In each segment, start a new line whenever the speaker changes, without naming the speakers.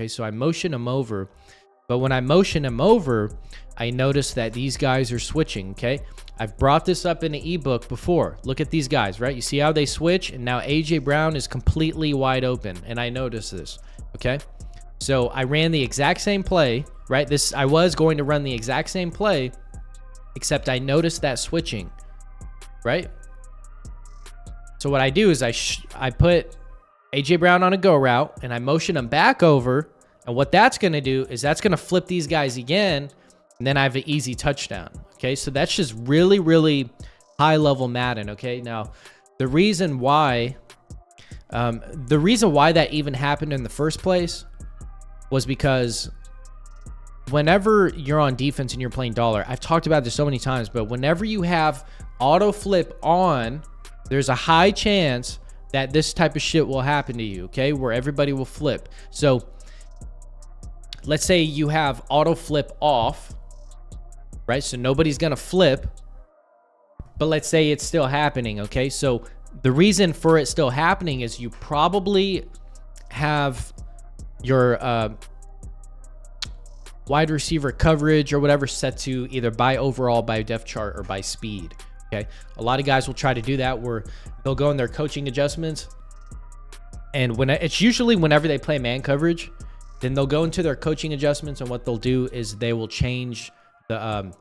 Okay, so I motion him over. But when I motion him over, I notice that these guys are switching, okay? I've brought this up in the ebook before. Look at these guys, right? You see how they switch? And now A.J. Brown is completely wide open, and I noticed this, okay? So I ran the exact same play, right? I was going to run the exact same play, except I noticed that switching, right? So what I do is I put A.J. Brown on a go route, and I motion him back over. And what that's going to do is that's going to flip these guys again, and then I have an easy touchdown. Okay, so that's just really, really high-level Madden. Okay, now the reason why that even happened in the first place was because whenever you're on defense and you're playing dollar, I've talked about this so many times, but whenever you have auto flip on, there's a high chance that this type of shit will happen to you. Okay, where everybody will flip. So let's say you have auto flip off, right? So nobody's going to flip, but let's say it's still happening, okay? So the reason for it still happening is you probably have your wide receiver coverage or whatever set to either by overall, by depth chart, or by speed, okay? A lot of guys will try to do that where they'll go in their coaching adjustments, and it's usually whenever they play man coverage, then they'll go into their coaching adjustments, and what they'll do is they will change the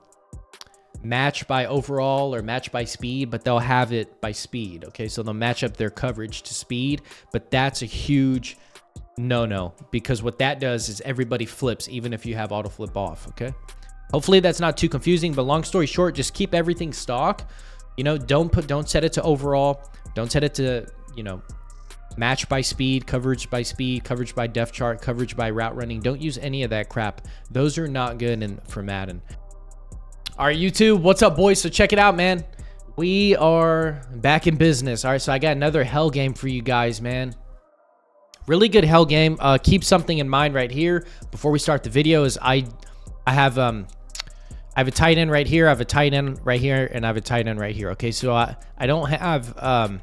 match by overall or match by speed, but they'll have it by speed, okay? So they'll match up their coverage to speed, but that's a huge no-no, because what that does is everybody flips, even if you have auto flip off, okay? Hopefully that's not too confusing, but long story short, just keep everything stock. You know, don't set it to overall. Don't set it to, you know, match by speed, coverage by depth chart, coverage by route running. Don't use any of that crap. Those are not good for Madden. All right, YouTube, what's up, boys? So check it out, man. We are back in business. All right, so I got another hell game for you guys, man. Really good hell game. Keep something in mind right here before we start the video. Is I have a tight end right here, I have a tight end right here, and I have a tight end right here. Okay, so I don't have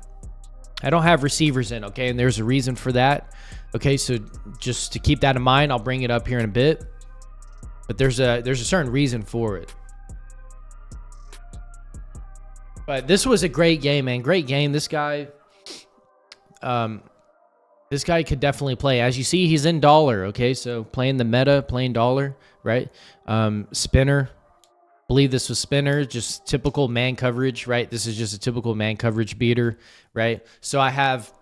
receivers in, okay? And there's a reason for that. Okay, so just to keep that in mind, I'll bring it up here in a bit. But there's a certain reason for it. But this was a great game, man. Great game. This guy could definitely play. As you see, he's in dollar, okay? So playing the meta, playing dollar, right? Spinner. Believe this was spinner, just typical man coverage, right? This is just a typical man coverage beater, right? So I have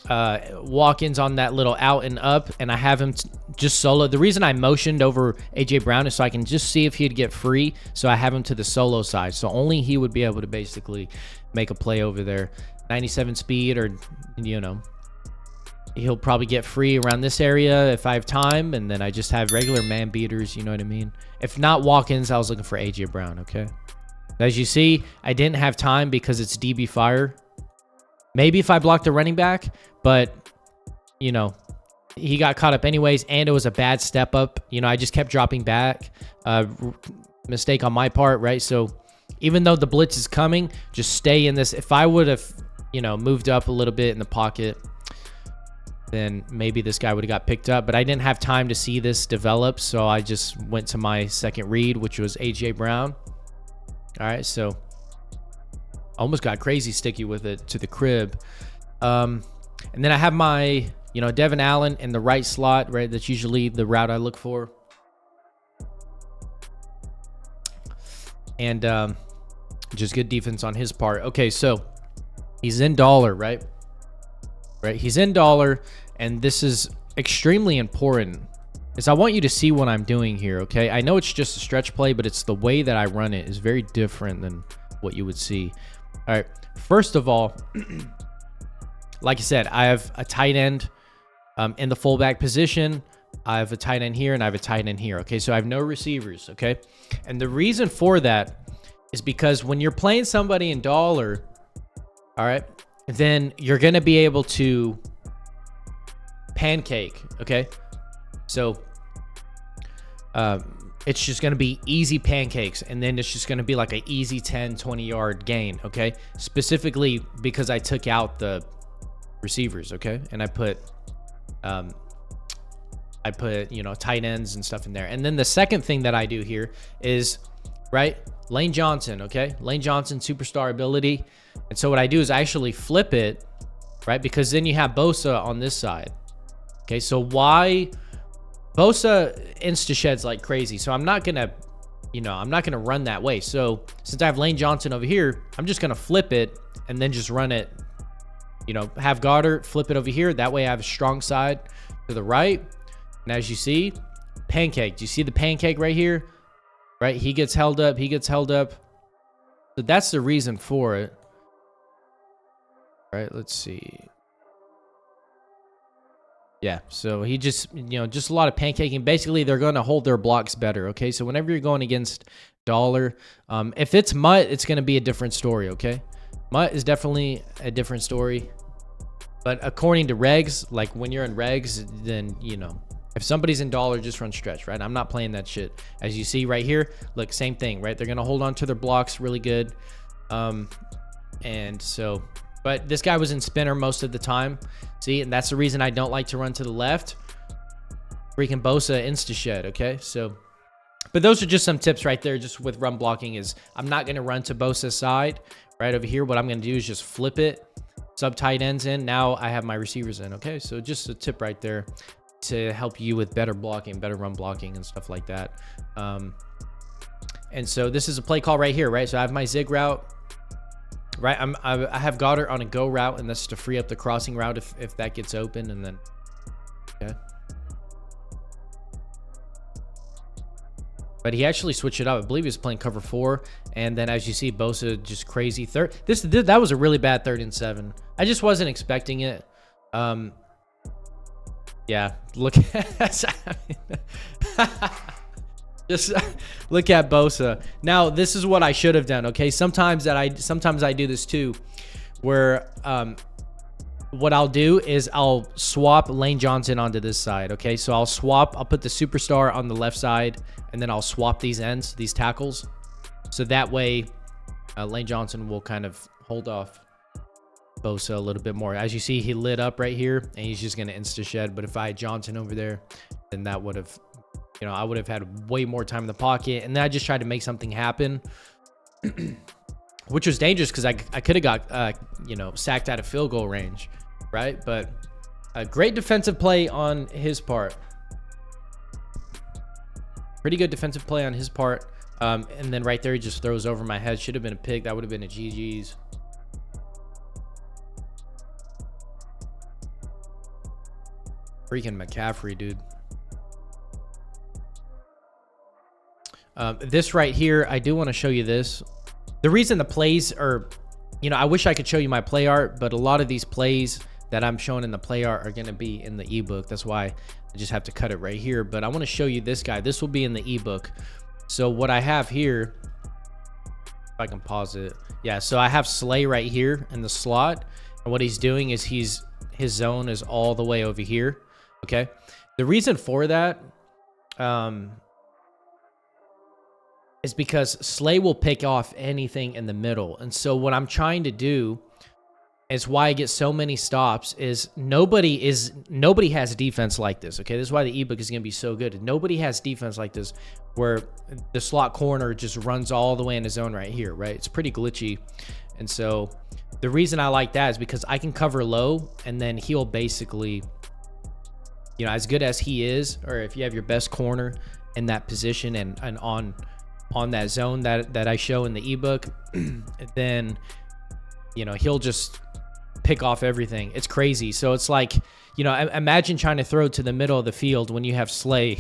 walk-ins on that little out and up, and I have him just solo. The reason I motioned over A.J. Brown is so I can just see if he'd get free, so I have him to the solo side. So only he would be able to basically make a play over there. 97 speed, or, you know, he'll probably get free around this area if I have time, and then I just have regular man beaters, you know what I mean? If not walk-ins, I was looking for A.J. Brown, okay? As you see, I didn't have time because it's DB fire. Maybe if I blocked the running back, but, you know, he got caught up anyways, and it was a bad step up. You know, I just kept dropping back. Mistake on my part, right? So even though the blitz is coming, just stay in this. If I would have, you know, moved up a little bit in the pocket, then maybe this guy would have got picked up. But I didn't have time to see this develop, so I just went to my second read, which was A.J. Brown. All right, so almost got crazy sticky with it to the crib. And then I have my, you know, Devin Allen in the right slot, right? That's usually the route I look for. And just good defense on his part. Okay, so he's in dollar, right? Right, he's in dollar, and this is extremely important. Is I want you to see what I'm doing here, okay? I know it's just a stretch play, but it's the way that I run it is very different than what you would see. All right, first of all, like I said, I have a tight end in the fullback position. I have a tight end here, and I have a tight end here, okay? So I have no receivers, okay? And the reason for that is because when you're playing somebody in dollar, all right, then you're going to be able to pancake, okay? So it's just going to be easy pancakes, and then it's just going to be like an easy 10, 20-yard gain, okay? Specifically because I took out the receivers, okay? And I put I put, you know, tight ends and stuff in there. And then the second thing that I do here is, right, Lane Johnson, okay? Lane Johnson, superstar ability. And so what I do is I actually flip it, right? Because then you have Bosa on this side. Okay, so why Bosa insta-sheds like crazy. So I'm not going to, you know, I'm not going to run that way. So since I have Lane Johnson over here, I'm just going to flip it and then just run it, you know, have Goddard, flip it over here. That way I have a strong side to the right. And as you see, pancake. Do you see the pancake right here? Right? He gets held up. He gets held up. So that's the reason for it. All right, let's see. Yeah, so he just, you know, just a lot of pancaking. Basically, they're going to hold their blocks better, okay? So whenever you're going against Dollar, if it's Mutt, it's going to be a different story, okay? Mutt is definitely a different story. But according to regs, like when you're in regs, then, you know, if somebody's in Dollar, just run stretch, right? I'm not playing that shit. As you see right here, look, same thing, right? They're going to hold on to their blocks really good. And so, but this guy was in spinner most of the time. See, and that's the reason I don't like to run to the left. Freaking Bosa insta-shed, okay? So, but those are just some tips right there just with run blocking is I'm not going to run to Bosa's side right over here. What I'm going to do is just flip it, sub tight ends in. Now I have my receivers in, okay? So just a tip right there to help you with better blocking, better run blocking and stuff like that. And so this is a play call right here, right? So I have my zig route, right? I have Goddard on a go route, and that's to free up the crossing route if that gets open, and then, okay. But he actually switched it up. I believe he was playing cover 4, and then as you see, Bosa just crazy third. That was a really bad 3rd and 7. I just wasn't expecting it. Yeah, look at just look at Bosa. Now, this is what I should have done, okay? Sometimes I do this too, where what I'll do is I'll swap Lane Johnson onto this side, okay? So I'll put the superstar on the left side, and then I'll swap these ends, these tackles. So that way, Lane Johnson will kind of hold off Bosa a little bit more. As you see, he lit up right here, and he's just going to insta-shed. But if I had Johnson over there, then that would have, you know, I would have had way more time in the pocket. And then I just tried to make something happen, which was dangerous because I could have got, you know, sacked out of field goal range, right? But a great defensive play on his part. Pretty good defensive play on his part. And then right there, he just throws over my head. Should have been a pick. That would have been a GG's. Freaking McCaffrey, dude. This right here, I do want to show you this. The reason the plays are, you know, I wish I could show you my play art, but a lot of these plays that I'm showing in the play art are going to be in the ebook. That's why I just have to cut it right here. But I want to show you this guy. This will be in the ebook. So what I have here, if I can pause it. Yeah, so I have Slay right here in the slot. And what he's doing is his zone is all the way over here. Okay. The reason for that is because Slay will pick off anything in the middle. And so what I'm trying to do is why I get so many stops is nobody has defense like this. Okay. This is why the ebook is going to be so good. Nobody has defense like this where the slot corner just runs all the way in the zone right here. Right. It's pretty glitchy. And so the reason I like that is because I can cover low and then he'll basically, you know, as good as he is, or if you have your best corner in that position and on that zone that I show in the ebook, then, you know, he'll just pick off everything. It's crazy. So it's like, you know, imagine trying to throw to the middle of the field when you have Slay.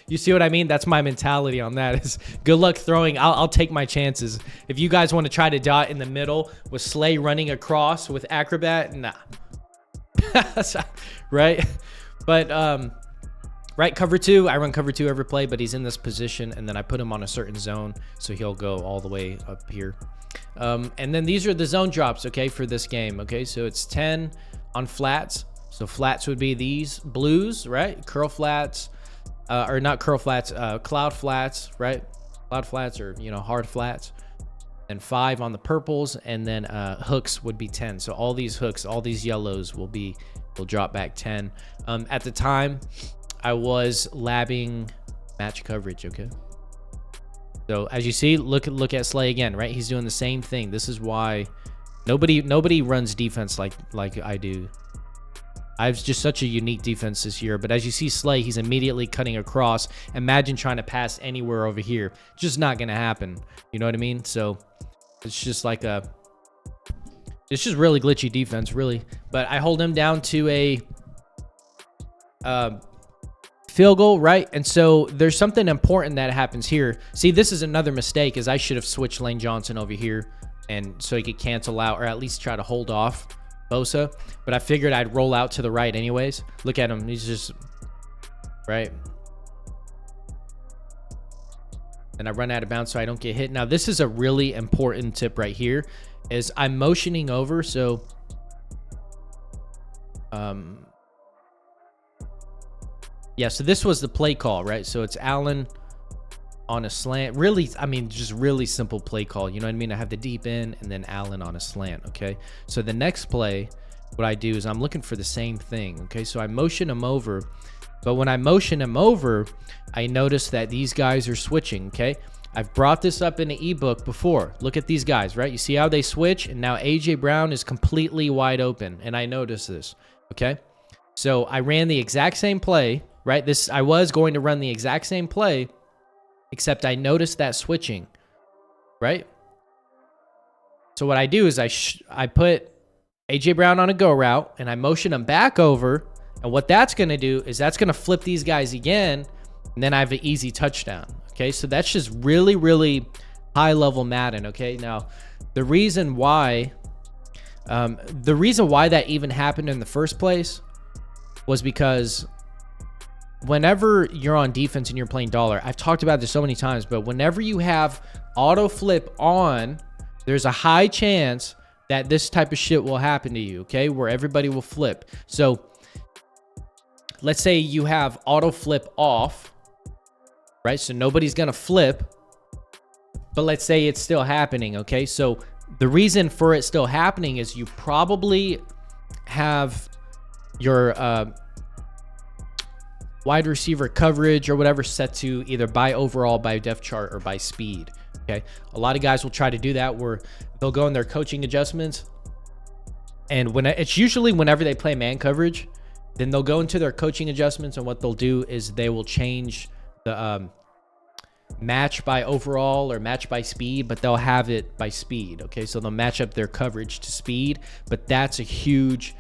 You see what I mean? That's my mentality on that is good luck throwing. I'll take my chances. If you guys want to try to dot in the middle with Slay running across with Acrobat, nah. Right? But, right, cover 2, I run cover 2 every play, but he's in this position, and then I put him on a certain zone, so he'll go all the way up here. And then these are the zone drops, okay, for this game, okay? So it's 10 on flats. So flats would be these blues, right? Curl flats, or not curl flats, cloud flats, right? Cloud flats or, you know, hard flats. And 5 on the purples, and then hooks would be 10. So all these hooks, all these yellows will drop back 10. At the time, I was labbing match coverage. Okay. So as you see, look at Slay again, right? He's doing the same thing. This is why nobody runs defense like I do. I have just such a unique defense this year. But as you see Slay, he's immediately cutting across. Imagine trying to pass anywhere over here. Just not going to happen. You know what I mean? So it's just like it's just really glitchy defense, really. But I hold him down to a field goal, right? And so there's something important that happens here. See, this is another mistake, is I should have switched Lane Johnson over here, and so he could cancel out or at least try to hold off Bosa. But I figured I'd roll out to the right anyways. Look at him. He's just right. And I run out of bounds so I don't get hit. Now, this is a really important tip right here, is I'm motioning over. So yeah, so this was the play call, right? So it's Allen on a slant. Really, I mean, just really simple play call. You know what I mean? I have the deep end and then Allen on a slant, okay? So the next play, what I do is I'm looking for the same thing, okay? So I motion him over, but when I motion him over, I notice that these guys are switching, okay? I've brought this up in the ebook before. Look at these guys, right? You see how they switch? And now A.J. Brown is completely wide open, and I noticed this, okay? So I ran the exact same play, right? I was going to run the exact same play, except I noticed that switching, right? So what I do is I put A.J. Brown on a go route, and I motion him back over, and what that's going to do is that's going to flip these guys again, and then I have an easy touchdown, okay? So that's just really, really high-level Madden, okay? Now, the reason why that even happened in the first place was because whenever you're on defense and you're playing dollar, I've talked about this so many times, but whenever you have auto flip on, there's a high chance that this type of shit will happen to you, okay? Where everybody will flip. So let's say you have auto flip off, right? So nobody's going to flip, but let's say it's still happening, okay? So the reason for it still happening is you probably have your wide receiver coverage or whatever set to either by overall, by depth chart, or by speed, okay? A lot of guys will try to do that where they'll go in their coaching adjustments, and it's usually whenever they play man coverage, then they'll go into their coaching adjustments, and what they'll do is they will change the match by overall or match by speed, but they'll have it by speed, okay? So they'll match up their coverage to speed, but that's a huge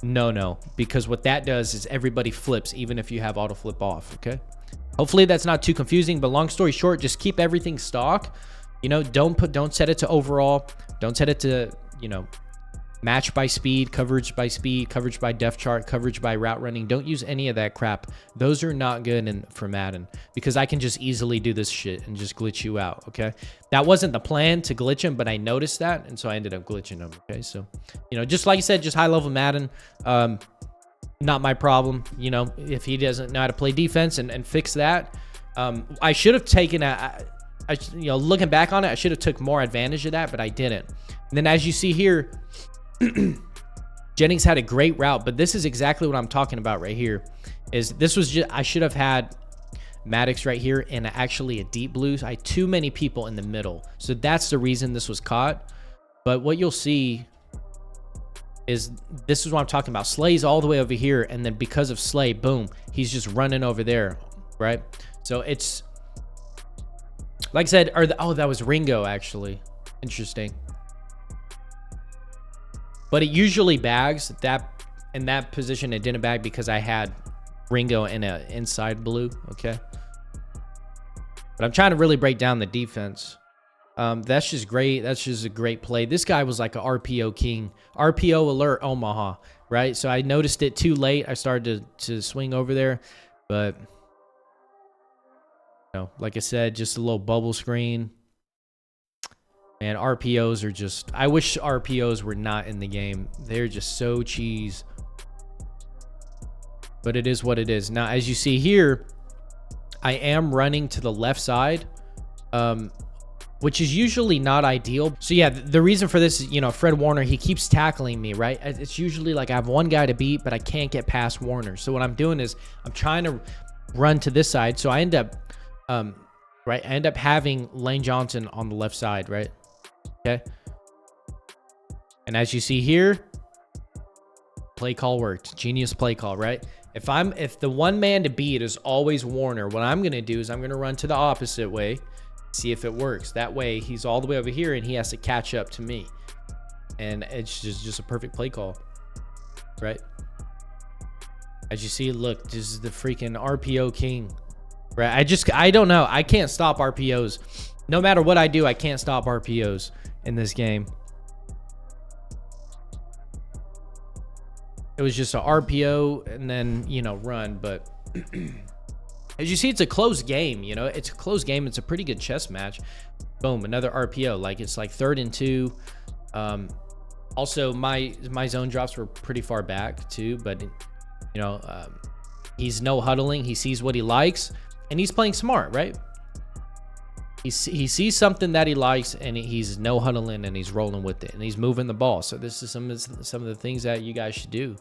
no, because what that does is everybody flips, even if you have auto flip off, okay? Hopefully that's not too confusing, but long story short, just keep everything stock. You know, don't set it to overall. Don't set it to, you know, match by speed, coverage by depth chart, coverage by route running. Don't use any of that crap. Those are not good for Madden, because I can just easily do this shit and just glitch you out, okay? That wasn't the plan to glitch him, but I noticed that, and so I ended up glitching him, okay? So, you know, just like you said, just high-level Madden, not my problem. You know, if he doesn't know how to play defense and fix that, I should have taken you know, looking back on it, I should have took more advantage of that, but I didn't. And then as you see here, Jennings had a great route, but this is exactly what I'm talking about right here. I should have had Maddox right here and actually a deep blue. I had too many people in the middle, so that's the reason this was caught. But what you'll see is this is what I'm talking about. Slay's all the way over here, and then because of Slay, boom, he's just running over there, right? So it's like I said, oh, that was Ringo actually. Interesting. But it usually bags that in that position. It didn't bag because I had Ringo in an inside blue. Okay. But I'm trying to really break down the defense. That's just great. That's just a great play. This guy was like a RPO king. RPO alert Omaha, right? So I noticed it too late. I started to swing over there. But, you know, like I said, just a little bubble screen. Man, RPOs are just... I wish RPOs were not in the game. They're just so cheese. But it is what it is. Now, as you see here, I am running to the left side. which is usually not ideal. So yeah, the reason for this is, you know, Fred Warner, he keeps tackling me, right? It's usually like I have one guy to beat, but I can't get past Warner. So what I'm doing is I'm trying to run to this side. So I end up, right? I end up having Lane Johnson on the left side, right? Okay. And as you see here, play call worked. Genius play call, right? If the one man to beat is always Warner, what I'm going to do is I'm going to run to the opposite way, see if it works. That way he's all the way over here and he has to catch up to me. And it's just a perfect play call, right? As you see, look, this is the freaking RPO king, right? I don't know. I can't stop RPOs. No matter what I do, I can't stop RPOs in this game. It was just a RPO and then, you know, run. But as you see, it's a close game, you know, it's a close game. It's a pretty good chess match. Boom, another RPO. Like, it's like 3rd and 2. Also, my zone drops were pretty far back too, but you know, he's no huddling. He sees what he likes and he's playing smart, right? He sees something that he likes and he's no huddling and he's rolling with it and he's moving the ball. So this is some of the things that you guys should do.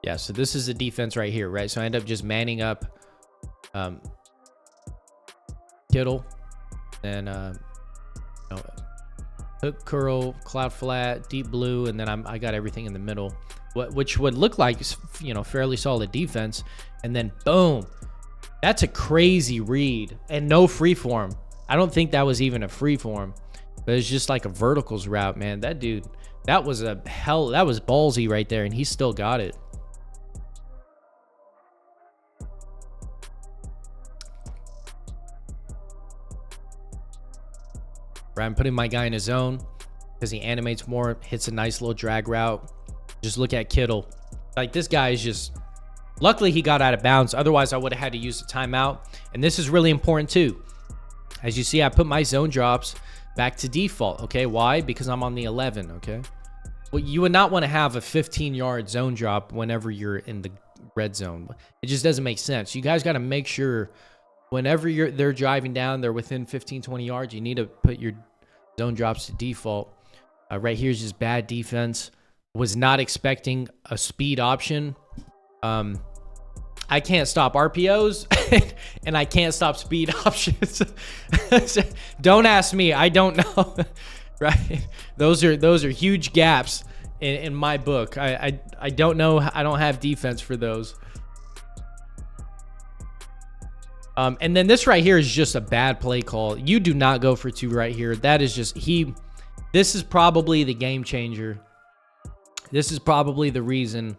Yeah, so this is the defense right here, right? So I end up just manning up Kittle and you know, hook, curl, cloud flat, deep blue, and then I got everything in the middle, which would look like, you know, fairly solid defense. And then boom, that's a crazy read and no free form. I don't think that was even a free form, but it's just like a verticals route, man. That dude, that was ballsy right there, and he still got it. Right, I'm putting my guy in his zone because he animates more, hits a nice little drag route. Just look at Kittle. Like, this guy is just, luckily he got out of bounds. Otherwise, I would have had to use the timeout. And this is really important too. As you see, I put my zone drops back to default. Okay, why? Because I'm on the 11, okay? Well, you would not want to have a 15-yard zone drop whenever you're in the red zone. It just doesn't make sense. You guys got to make sure whenever they're driving down, they're within 15, 20 yards, you need to put your zone drops to default. Right here's just bad defense. Was not expecting a speed option. I can't stop RPOs and I can't stop speed options. Don't ask me. I don't know. Right? Those are huge gaps in my book. I don't know. I don't have defense for those. And then this right here is just a bad play call. You do not go for 2 right here. That is just, this is probably the game changer. This is probably the reason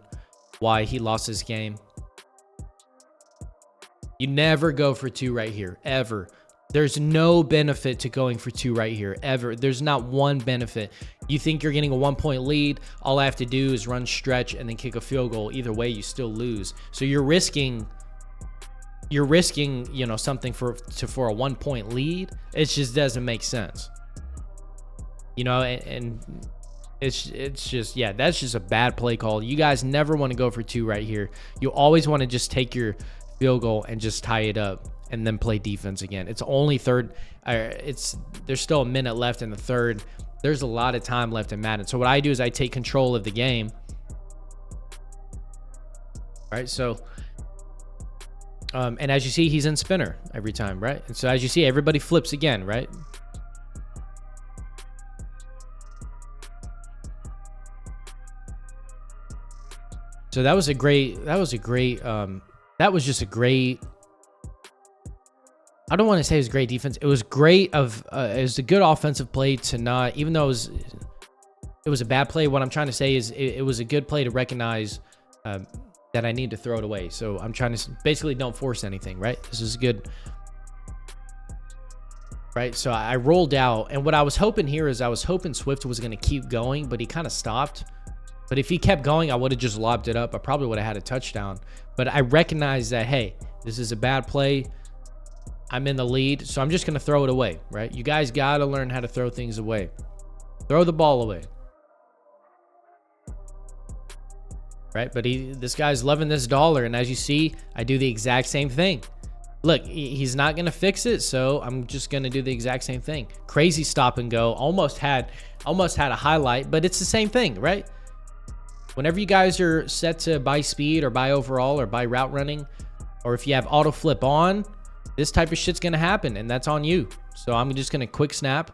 why he lost this game. You never go for 2 right here, ever. There's no benefit to going for 2 right here, ever. There's not one benefit. You think you're getting a 1-point lead, all I have to do is run stretch and then kick a field goal. Either way, you still lose. So you're risking, you know, something for a 1-point lead. It just doesn't make sense. You know, and it's just, yeah, that's just a bad play call. You guys never want to go for 2 right here. You always want to just take your field goal and just tie it up and then play defense again. It's only third. There's still a minute left in the third. There's a lot of time left in Madden. So what I do is I take control of the game. All right, so and as you see, he's in spinner every time, right? And so as you see, everybody flips again, right? So that was just a great, I don't want to say it was great defense. It was great it was a good offensive play to not, even though it was a bad play. What I'm trying to say is it was a good play to recognize that I need to throw it away. So I'm trying to basically don't force anything, right? This is good. Right, so I rolled out, and what I was hoping here is I was hoping Swift was going to keep going, but he kind of stopped. But if he kept going, I would have just lobbed it up. I probably would have had a touchdown. But I recognize that, hey, this is a bad play. I'm in the lead, so I'm just going to throw it away, right? You guys got to learn how to throw things away. Throw the ball away. right? But this guy's loving this dollar, and as you see, I do the exact same thing. Look, he's not gonna fix it, so I'm just gonna do the exact same thing. Crazy stop and go. Almost had a highlight, but it's the same thing, right? Whenever you guys are set to buy speed or buy overall or buy route running, or if you have auto flip on, this type of shit's gonna happen, and that's on you. So I'm just gonna quick snap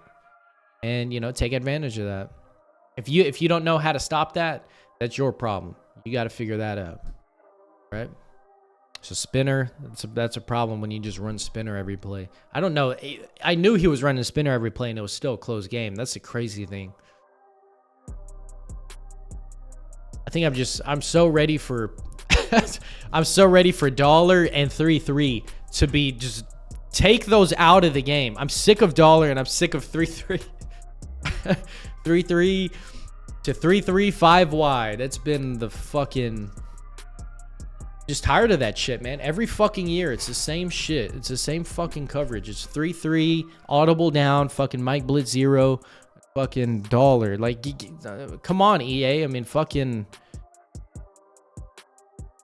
and, you know, take advantage of that. If you don't know how to stop that, that's your problem. You got to figure that out, right? So spinner, that's a problem when you just run spinner every play. I don't know. I knew he was running spinner every play, and it was still a close game. That's the crazy thing. I think I'm so ready for I'm so ready for dollar and 3-3 to be just take those out of the game. I'm sick of dollar and I'm sick of 3-3. 3-3 to 3-3 5 wide. That's been the fucking, just tired of that shit, man. Every fucking year it's the same shit. It's the same fucking coverage. It's 3-3 audible down, fucking Mike Blitz 0, fucking dollar. Like, come on, EA. I mean, fucking,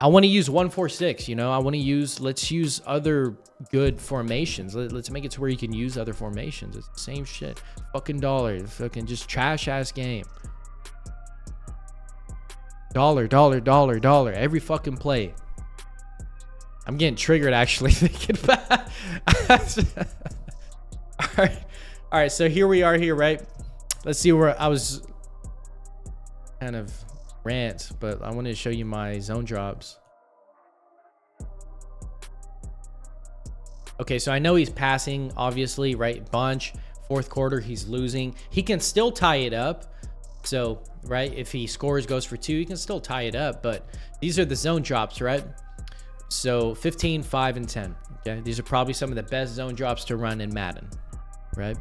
I want to use 1-4-6, you know. I want to use, let's use other good formations. Let's make it to where you can use other formations. It's the same shit. Fucking dollar. Fucking just trash ass game. Dollar, dollar, dollar, dollar. Every fucking play. I'm getting triggered actually thinking about all right, so here we are here, right? Let's see where I was kind of rant, but I wanted to show you my zone drops. Okay, so I know he's passing, obviously, right? Bunch. Fourth quarter, he's losing. He can still tie it up. So, right, if he scores, goes for 2, he can still tie it up. But these are the zone drops, right? So 15, 5, and 10. Okay, these are probably some of the best zone drops to run in Madden, right?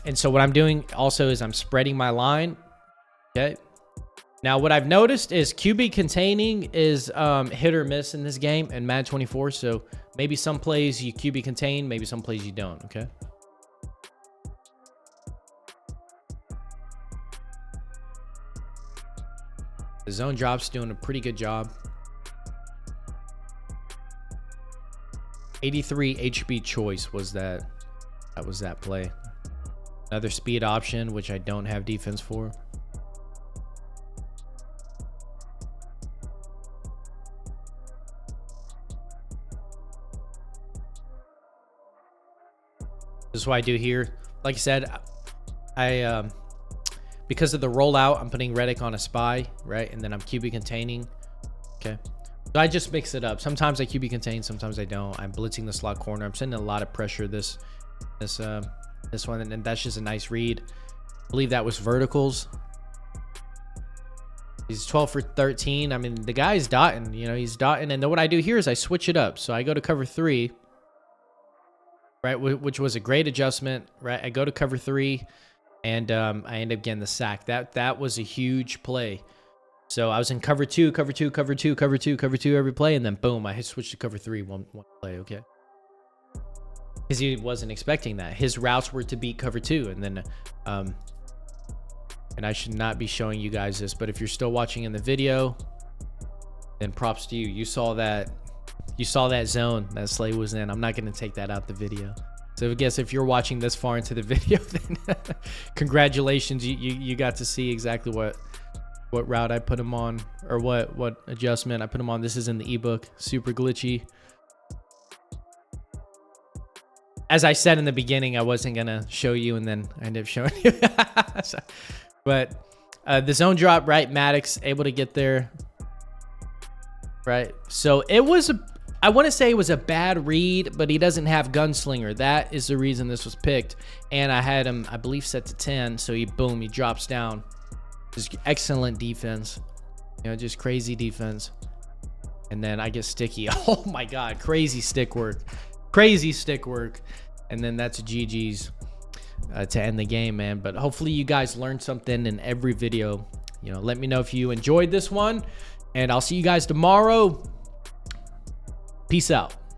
And so what I'm doing also is I'm spreading my line. Okay. Now what I've noticed is QB containing is hit or miss in this game and Madden 24. So maybe some plays you QB contain, maybe some plays you don't. Okay. The zone drop's doing a pretty good job. 83 HB choice was that. That was that play. Another speed option, which I don't have defense for. This is what I do here. Like I said, I because of the rollout, I'm putting Reddick on a spy, right? And then I'm QB containing. Okay. So I just mix it up. Sometimes I QB contain, sometimes I don't. I'm blitzing the slot corner. I'm sending a lot of pressure this one, and that's just a nice read. I believe that was verticals. He's 12 for 13. I mean, the guy's dotting, you know, he's dotting. And then what I do here is I switch it up. So I go to cover 3, right, which was a great adjustment, right? I go to cover 3, and I end up getting the sack. That was a huge play. So I was in cover 2, cover 2, cover 2, cover 2, cover 2 every play, and then boom, I switched to cover 3 one play. Okay. Because he wasn't expecting that. His routes were to beat cover 2, and then and I should not be showing you guys this, but if you're still watching in the video, then props to you. You saw that zone that Slay was in. I'm not going to take that out the video. So I guess if you're watching this far into the video, then congratulations, you got to see exactly what route I put him on, or what adjustment I put him on. This is in the ebook. Super glitchy. As I said in the beginning, I wasn't gonna show you, and then I ended up showing you. So, but the zone drop, right? Maddox able to get there, right? So it was I want to say it was a bad read, but he doesn't have gunslinger. That is the reason this was picked. And I had him, I believe, set to 10. So he drops down. Just excellent defense, you know, just crazy defense. And then I get sticky. Oh my God, crazy stick work. And then that's a GG's to end the game, man. But hopefully you guys learned something in every video. You know, let me know if you enjoyed this one, and I'll see you guys tomorrow. Peace out.